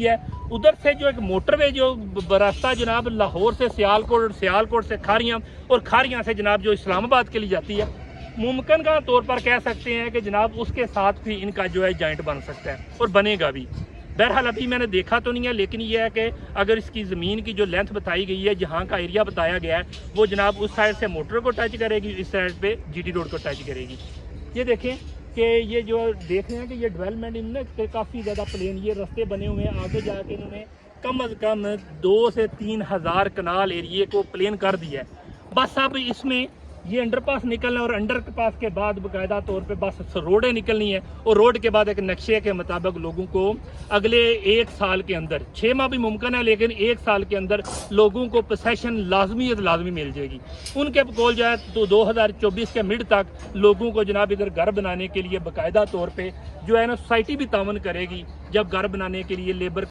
है। उधर से जो एक मोटरवे जो रास्ता जनाब लाहौर से सियालकोट, सियालकोट से खारियां और खारियां से जनाब जो इस्लामाबाद के लिए जाती है, मुमकिन का तौर पर कह सकते हैं कि जनाब उसके साथ भी इनका जो है जॉइंट बन सकता है और बनेगा भी। बहरहाल अभी मैंने देखा तो नहीं है, लेकिन ये है कि अगर इसकी ज़मीन की जो लेंथ बताई गई है, जहाँ का एरिया बताया गया है, वो जनाब उस साइड से मोटर को टच करेगी, इस साइड पे जीटी रोड को टच करेगी। ये देखें कि ये जो देख रहे हैं कि ये डेवलपमेंट इनमें काफ़ी ज़्यादा प्लेन ये रास्ते बने हुए हैं। आगे जाके इन्होंने कम अज़ कम 2 से 3 हज़ार कनाल एरिए को प्लेन कर दिया है। बस अब इसमें ये अंडरपास निकलना और अंडरपास के बाद बाकायदा तौर पे बस रोडें निकलनी है और रोड के बाद एक नक्शे के मुताबिक लोगों को अगले 1 साल के अंदर, 6 माह भी मुमकिन है, लेकिन 1 साल के अंदर लोगों को पोसेशन लाजमी मिल जाएगी। उनके कॉल जो है तो 2024 के मिड तक लोगों को जनाब इधर घर बनाने के लिए बाकायदा तौर पर जो है ना सोसाइटी भी तावन करेगी। जब घर बनाने के लिए लेबर